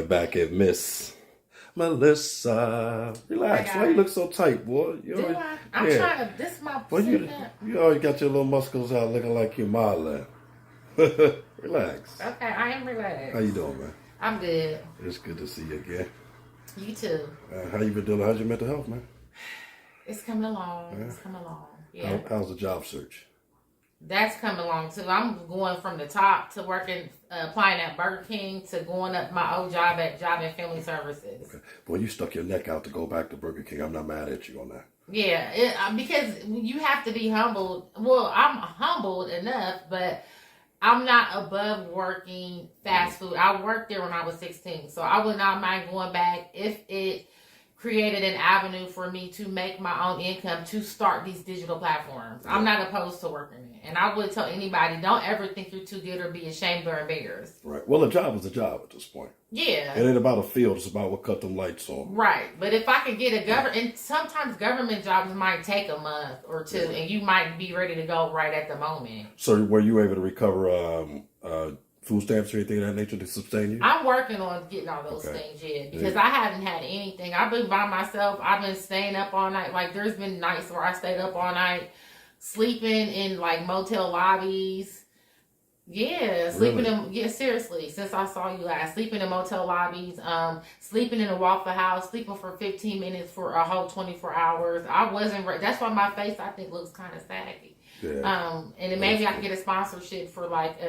back at Miss Melissa. Relax. Why you look so tight, boy? I'm trying to. This is my. Well, you always got your little muscles out looking like you're modeling. Relax. Okay, I am relaxed. How you doing, man? I'm good. It's good to see you again. You too. How you been doing? How's your mental health, man? It's coming along. Yeah. It's coming along. Yeah. How's the job search? That's coming along too. I'm going from the top to working, applying at Burger King to going up my old job at Job and Family Services. Okay. Boy, you stuck your neck out to go back to Burger King. I'm not mad at you on that. Yeah, because you have to be humbled. Well, I'm humbled enough, but I'm not above working fast food. I worked there when I was 16, so I would not mind going back if it created an avenue for me to make my own income to start these digital platforms. I'm not opposed to working it. And I would tell anybody, don't ever think you're too good or be ashamed or embarrassed. Right. Well, a job is a job at this point. Yeah. It ain't about a field. It's about what cut them lights on. Right. But if I could get a and sometimes government jobs might take a month or two, and you might be ready to go right at the moment. So were you able to recover food stamps or anything of that nature to sustain you? I'm working on getting all those things yet because I haven't had anything. I've been by myself. I've been staying up all night. Like there's been nights where I stayed up all night, sleeping in like motel lobbies. Yeah, sleeping in seriously. Since I saw you last, sleeping in motel lobbies, sleeping in a Waffle House, sleeping for 15 minutes for a whole 24 hours. I wasn't. That's why my face I think looks kind of saggy. Yeah. And then maybe I can get a sponsorship for like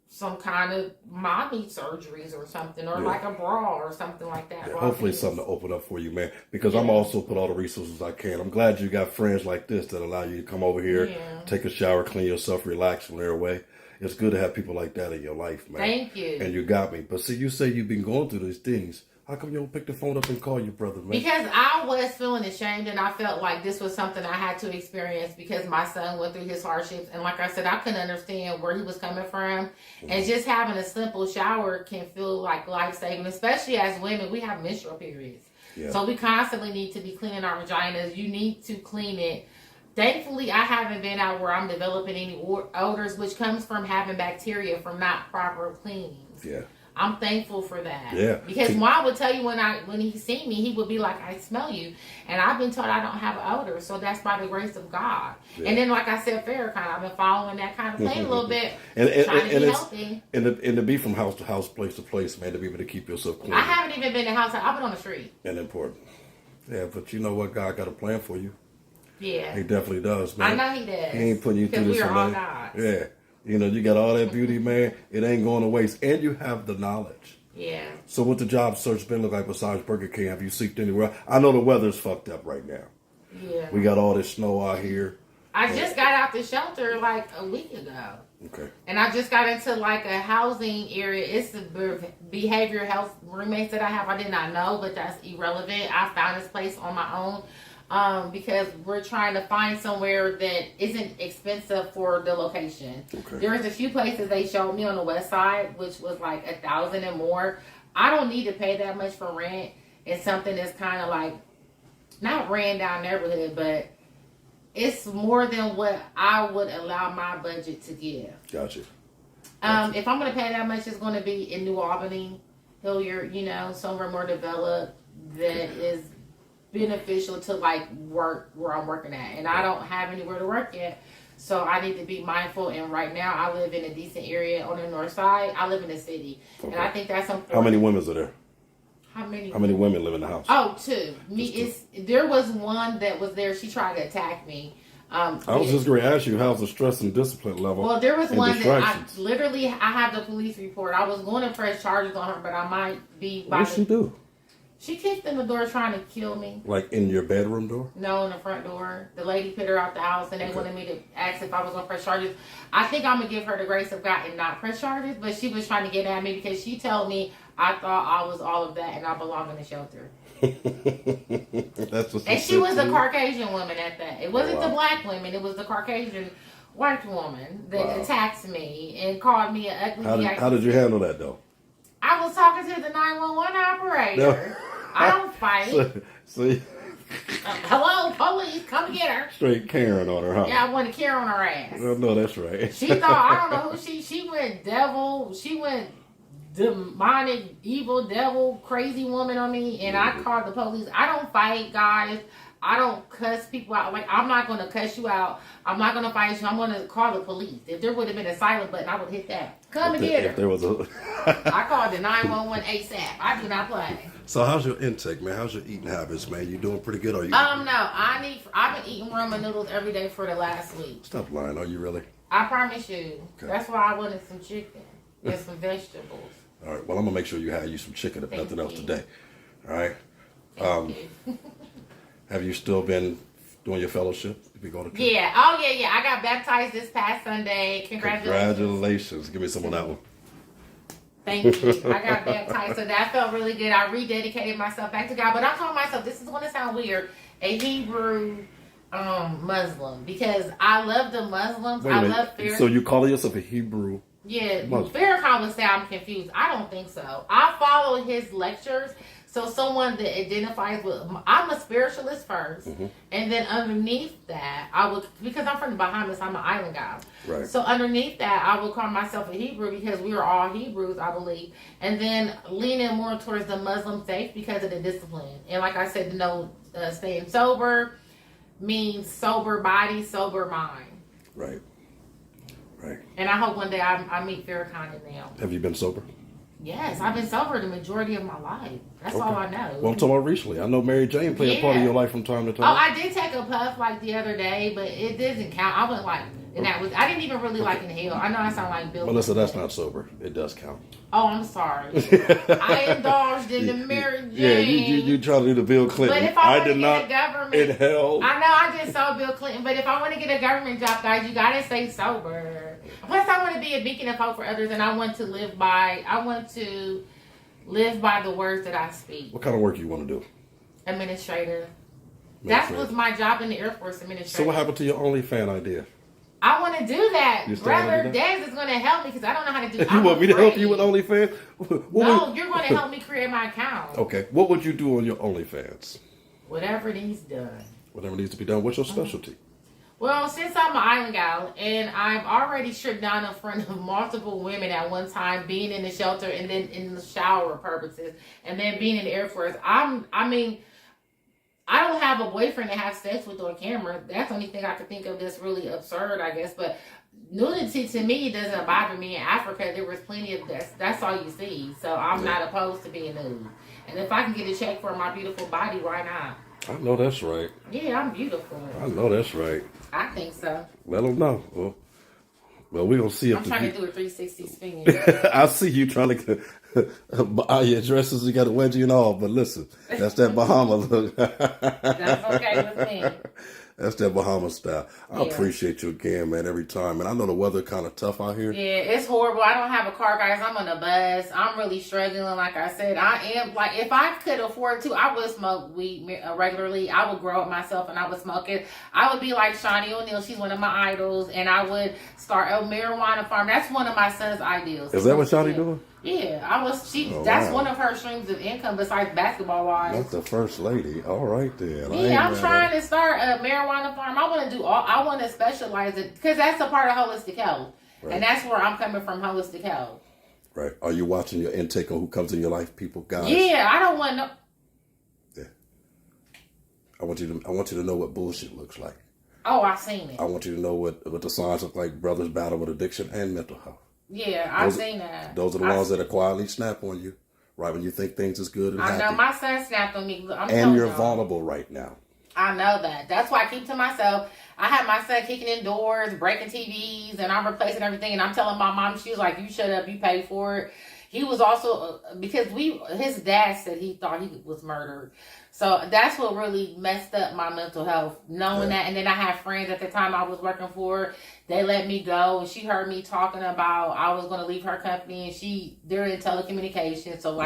some kind of mommy surgeries or something, or like a bra or something like that. Yeah, hopefully something to open up for you, man, because I'm also put all the resources I can. I'm glad you got friends like this that allow you to come over here, take a shower, clean yourself, relax when they're away. It's good to have people like that in your life, man. Thank you. And you got me. But see, you say you've been going through these things. How come you don't pick the phone up and call your brother, man? Because I was feeling ashamed and I felt like this was something I had to experience because my son went through his hardships. And like I said, I couldn't understand where he was coming from. Mm-hmm. And just having a simple shower can feel like life-saving, especially as women. We have menstrual periods. Yeah. So we constantly need to be cleaning our vaginas. You need to clean it. Thankfully, I haven't been out where I'm developing any odors, which comes from having bacteria from not proper cleanings. Yeah. I'm thankful for that. Yeah. Because Juan would tell you when he seen me, he would be like, I smell you. And I've been told I don't have an odor. So that's by the grace of God. Yeah. And then, like I said, Farrakhan, I've been following that kind of thing a little bit. Trying to be healthy. And to be from house to house, place to place, man, to be able to keep yourself clean. I haven't even been to house. I've been on the street. And important. Yeah, but you know what? God got a plan for you. Yeah. He definitely does, man. I know he does. He ain't putting you through this. Because we are all gods. Yeah. You know, you got all that beauty, man. It ain't going to waste. And you have the knowledge. Yeah. So what the job search been look like besides Burger King? Have you seeked anywhere? I know the weather's fucked up right now. Yeah. We got all this snow out here. I just got out the shelter like a week ago. Okay. And I just got into like a housing area. It's the behavioral health roommates that I have. I did not know, but that's irrelevant. I found this place on my own. Because we're trying to find somewhere that isn't expensive for the location. Okay. There's a few places they showed me on the west side, which was like $1,000 and more. I don't need to pay that much for rent. It's something that's kind of like not ran down neighborhood, but it's more than what I would allow my budget to give. Gotcha. If I'm going to pay that much, it's going to be in New Albany, Hilliard, somewhere more developed that is beneficial to like work where I'm working at, and I don't have anywhere to work yet, so I need to be mindful. And right now I live in a decent area on the north side. I live in the city, and I think that's important. How many women are there? How many women live in the house? Oh, two. There was one that was there. She tried to attack me. I was just going to ask you, how's the stress and discipline level? Well, there was one that I have the police report. I was going to press charges on her, but I might be. What did she do? She kicked in the door trying to kill me. Like in your bedroom door? No, in the front door. The lady put her out the house and they wanted me to ask if I was going to press charges. I think I'm going to give her the grace of God and not press charges, but she was trying to get at me because she told me I thought I was all of that and I belong in the shelter. That's what and she was a Caucasian woman at that. It wasn't the black woman. It was the Caucasian white woman that attacked me and called me an ugly. How did you handle that, though? I was talking to the 911 operator. No. I don't fight. See? Hello, police, come get her. Straight Karen on her, huh? Yeah, I went to Karen on her ass. No, that's right. She thought, I don't know who she went devil. She went demonic, evil, devil, crazy woman on me, and I called the police. I don't fight, guys. I don't cuss people out. Like, I'm not going to cuss you out. I'm not going to fight you. I'm going to call the police. If there would have been a silent button, I would hit that. Come and get her. If there was a... I called the 911 ASAP. I do not play. So how's your intake, man? How's your eating habits, man? You doing pretty good? Or you? No. I've been eating ramen noodles every day for the last week. Stop lying. Are you really? I promise you. Okay. That's why I wanted some chicken and some vegetables. All right. Well, I'm gonna make sure you have you some chicken if nothing else today. All right. Have you still been doing your fellowship? If you go to church? Yeah. Oh yeah. I got baptized this past Sunday. Congratulations. Give me some on that one. Thank you. I got baptized, so that felt really good. I rededicated myself back to God. But I told myself, this is going to sound weird, a Hebrew Muslim, because I love the Muslims. Wait a minute. Love Farrakhan. So you calling yourself a Hebrew? Yeah, Muslim? Farrakhan would say I'm confused. I don't think so. I follow his lectures. So someone that identifies with, I'm a spiritualist first, and then underneath that, I would, because I'm from the Bahamas, I'm an island guy. Right. So underneath that, I would call myself a Hebrew because we are all Hebrews, I believe. And then leaning more towards the Muslim faith because of the discipline. And like I said, staying sober means sober body, sober mind. Right. Right. And I hope one day I meet Farrakhan and them. Have you been sober? Yes, I've been sober the majority of my life. That's all I know. Well, I'm talking about recently. I know Mary Jane played a part of your life from time to time. Oh, I did take a puff like the other day, but it doesn't count. I went like, and that was, I didn't even really like inhale. I know I sound like Bill. Melissa, that's not sober. It does count. Oh, I'm sorry. I indulged in the Mary Jane. Yeah, you try to do the Bill Clinton. But if I did not get a government, inhale. I know I just saw Bill Clinton, but if I want to get a government job, guys, you gotta stay sober. Plus, I want to be a beacon of hope for others, and I want to live by the words that I speak. What kind of work you want to do? Administrator. That was my job in the Air Force, administrator. So what happened to your OnlyFans idea? I want to do that. Brother Des is going to help me because I don't know how to do it. You want me to help you with OnlyFans? No, you're going to help me create my account. Okay. What would you do on your OnlyFans? Whatever needs done. Whatever needs to be done. What's your specialty? Well, since I'm an island gal and I've already stripped down in front of multiple women at one time, being in the shelter and then in the shower purposes, and then being in the Air Force, I don't have a boyfriend to have sex with on camera. That's the only thing I could think of that's really absurd, I guess. But nudity to me doesn't bother me. In Africa, there was plenty of that's all you see. So I'm not opposed to being nude. And if I can get a check for my beautiful body, why not? I know that's right. Yeah, I'm beautiful. I know that's right. I think so. Let them know. Well, we're going to see if I'm trying to do a 360 spin. I see you trying to buy your dresses. You got a wedgie and all. But listen, that's that Bahama look. That's okay with me. That's that Bahama style. I appreciate you again, man, every time. And I know the weather kind of tough out here. Yeah, it's horrible. I don't have a car, guys. I'm on a bus. I'm really struggling. Like I said, I am. Like, if I could afford to, I would smoke weed regularly. I would grow it myself and I would smoke it. I would be like Shawnee O'Neal. She's one of my idols. And I would start a marijuana farm. That's one of my son's ideals. Is that what Shawnee doing? Yeah, that's one of her streams of income besides basketball wise. That's the first lady. All right then. Yeah, I'm trying to start a marijuana farm. I want to I want to specialize it because that's a part of holistic health, and that's where I'm coming from, holistic health. Right. Are you watching your intake on who comes in your life, people, guys? Yeah, I don't want no. Yeah. I want you to know what bullshit looks like. Oh, I've seen it. I want you to know what the signs look like. Brothers battle with addiction and mental health. Yeah, I've seen that. Those are the ones that quietly snap on you, right when you think things is good and happy. I know, my son snapped on me. And you're vulnerable right now. I know that. That's why I keep to myself. I have my son kicking in doors, breaking TVs, and I'm replacing everything. And I'm telling my mom, she was like, you shut up, you pay for it. He was also, because his dad said he thought he was murdered. So that's what really messed up my mental health, knowing that. And then I had friends at the time I was working for, they let me go. And she heard me talking about I was going to leave her company. And they're in telecommunications. So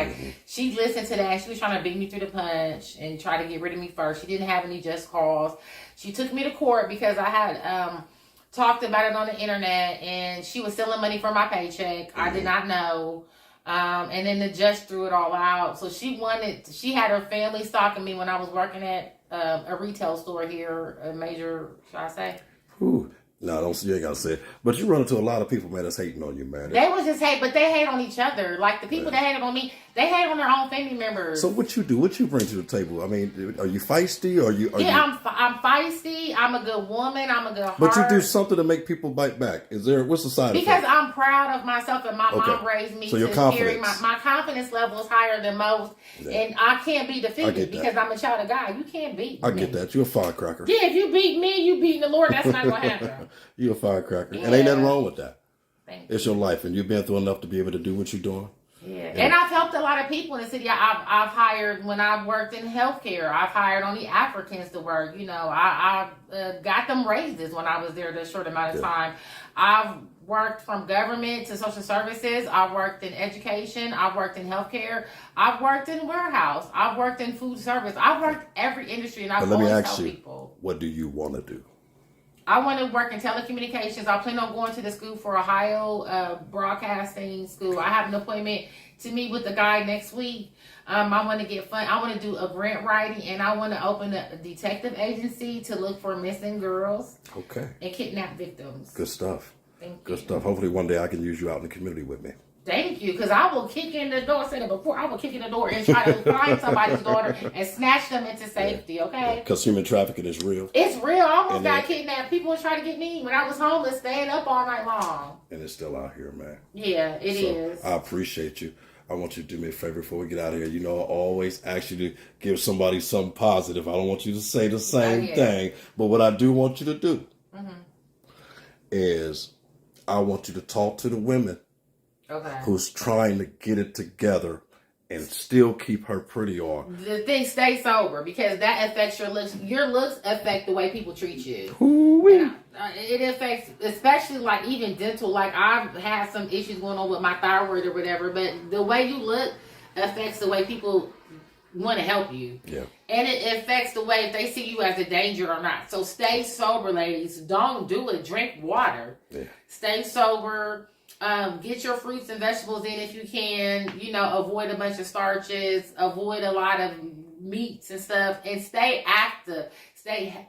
she listened to that. She was trying to beat me through the punch and try to get rid of me first. She didn't have any just cause. She took me to court because I had talked about it on the internet. And she was stealing money from my paycheck. I did not know. And then the judge threw it all out. So she had her family stalking me when I was working at a retail store here, a major, should I say? Ooh, No, don't. You ain't gotta say it. But you run into a lot of people, man, that's hating on you, man. They was just hate, but they hate on each other. Like the people that hated on me, they hate on their own family members. So what you do? What you bring to the table? I mean, are you feisty? Or you? I'm feisty. I'm a good woman. I'm a good heart. But you do something to make people bite back. Is there? What's the side effect? Because I'm proud of myself, and my mom raised me to carry my confidence level is higher than most, and I can't be defeated because I'm a child of God. You can't beat me. I get that. You're a firecracker. Yeah, if you beat me, you beating the Lord. That's not gonna happen. You're a firecracker, and ain't nothing wrong with that. Thank you. It's your life, and you've been through enough to be able to do what you're doing. Yeah, and I've helped a lot of people in the city. I've hired when I worked in healthcare. I've hired only Africans to work. You know, I got them raises when I was there the short amount of time. I've worked from government to social services. I've worked in education. I've worked in healthcare. I've worked in warehouse. I've worked in food service. I've worked every industry, and I've always helped people. What do you want to do? I want to work in telecommunications. I plan on going to the school for Ohio broadcasting school. I have an appointment to meet with the guy next week. I want to get fun. I want to do a grant writing, and I want to open a detective agency to look for missing girls. Okay. And kidnap victims. Good stuff. Thank you. Good stuff. Hopefully one day I can use you out in the community with me. Thank you, because I will kick in the door. Said it before. I will kick in the door and try to find somebody's daughter and snatch them into safety. Okay. Because human trafficking is real. It's real. I almost got kidnapped. People were trying to get me when I was homeless, staying up all night long. And it's still out here, man. Yeah, it is. I appreciate you. I want you to do me a favor before we get out of here. You know, I always ask you to give somebody something positive. I don't want you to say the same thing. But what I do want you to do is I want you to talk to the women who's trying to get it together and still keep her pretty on. The thing, stay sober, because that affects your looks. Your looks affect the way people treat you. It affects, especially like even dental. Like I've had some issues going on with my thyroid or whatever, but the way you look affects the way people want to help you. Yeah. And it affects the way if they see you as a danger or not. So stay sober, ladies. Don't do it. Drink water. Yeah. Stay sober. Get your fruits and vegetables in if you can. You know, avoid a bunch of starches. Avoid a lot of meats and stuff. And stay active. Stay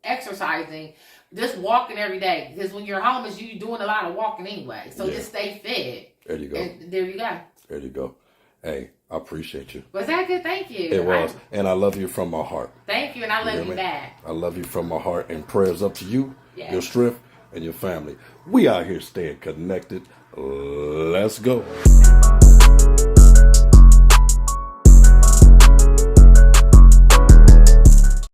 exercising. Just walking every day. Because when you're homeless, you're doing a lot of walking anyway. So just stay fit. There you go. And there you go. There you go. Hey, I appreciate you. Was that good? Thank you. It was. And I love you from my heart. Thank you, and I love you back. I love you from my heart. And prayers up to you, your strength, and your family. We out here staying connected. Let's go.